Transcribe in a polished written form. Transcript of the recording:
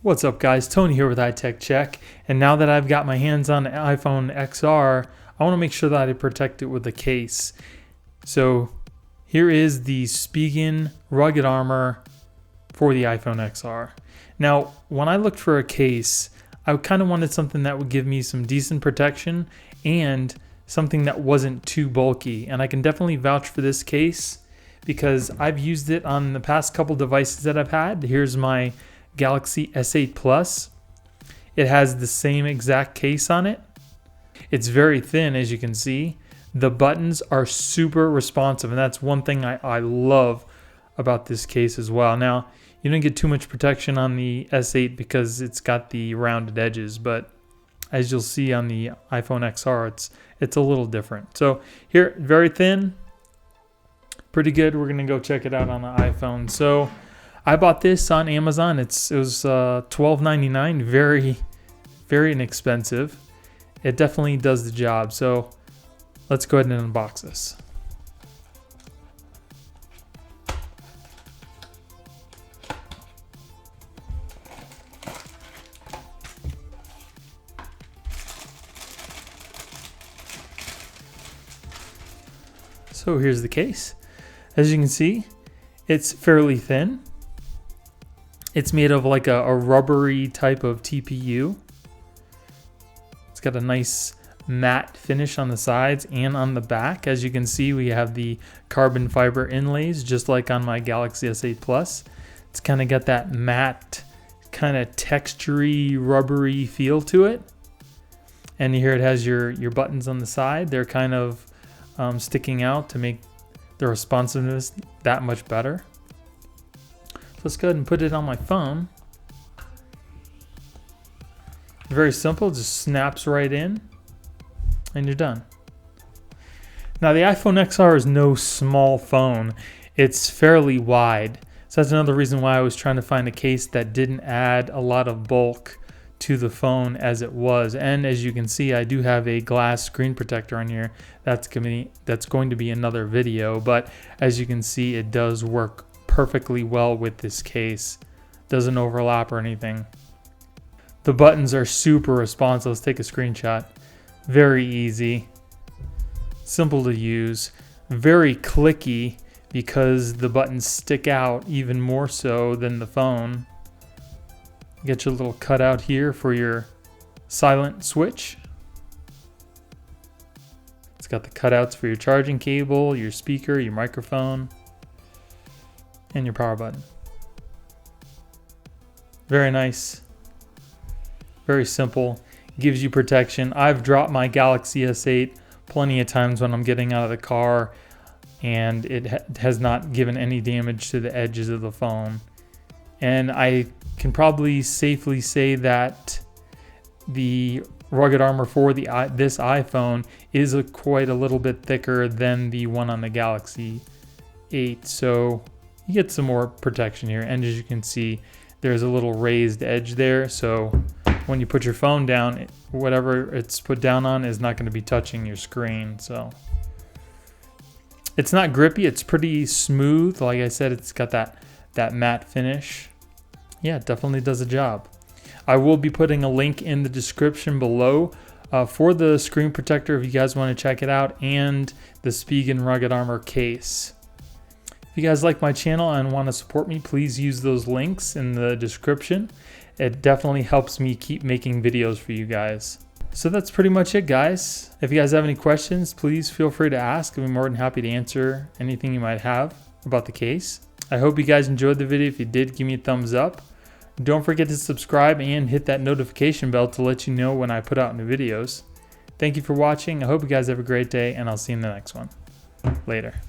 What's up guys, Tony here with HighTechCheck, and now that I've got my hands on the iPhone XR, I want to make sure that I protect it with a case. So here is the Spigen rugged armor for the iPhone XR. Now when I looked for a case, I kind of wanted something that would give me some decent protection and something that wasn't too bulky, and I can definitely vouch for this case because I've used it on the past couple devices that I've had. Here's my Galaxy S8 Plus. It has the same exact case on it. It's very thin, as you can see. The buttons are super responsive, and that's one thing I love about this case as well. Now, you don't get too much protection on the S8 because it's got the rounded edges, but as you'll see on the iPhone XR, it's a little different. So here, very thin, pretty good. We're gonna go check it out on the iPhone. So I bought this on Amazon. It was $12.99, very inexpensive. It definitely does the job. So let's go ahead and unbox this. So here's the case. As you can see, it's fairly thin. It's made of like a rubbery type of TPU. It's got a nice matte finish on the sides and on the back. As you can see, we have the carbon fiber inlays, just like on my Galaxy S8 Plus. It's kind of got that matte, kind of textury, rubbery feel to it. And here it has your buttons on the side. They're kind of sticking out to make the responsiveness that much better. Let's go ahead and put it on my phone. Very simple, just snaps right in and you're done. Now the iPhone XR is no small phone. It's fairly wide. So that's another reason why I was trying to find a case that didn't add a lot of bulk to the phone as it was. And as you can see, I do have a glass screen protector on here. That's going to be another video, but as you can see, it does work perfectly well with this case. Doesn't overlap or anything. The buttons are super responsive. Let's take a screenshot. Very easy, simple to use, very clicky because the buttons stick out even more so than the phone. Get your little cutout here for your silent switch. It's got the cutouts for your charging cable, your speaker, your microphone, and your power button. Very nice, very simple, gives you protection. I've dropped my Galaxy S8 plenty of times when I'm getting out of the car, and it has not given any damage to the edges of the phone. And I can probably safely say that the rugged armor for this iPhone is quite a little bit thicker than the one on the Galaxy 8. So you get some more protection here, and as you can see, there's a little raised edge there, so when you put your phone down, whatever it's put down on is not going to be touching your screen. So it's not grippy, it's pretty smooth. Like I said, it's got that matte finish. Yeah, it definitely does the job. I will be putting a link in the description below for the screen protector if you guys want to check it out, and the Spigen rugged armor case. If you guys like my channel and want to support me, please use those links in the description. It definitely helps me keep making videos for you guys. So that's pretty much it, guys. If you guys have any questions, please feel free to ask. I'll be more than happy to answer anything you might have about the case. I hope you guys enjoyed the video. If you did, give me a thumbs up. Don't forget to subscribe and hit that notification bell to let you know when I put out new videos. Thank you for watching. I hope you guys have a great day, and I'll see you in the next one. Later.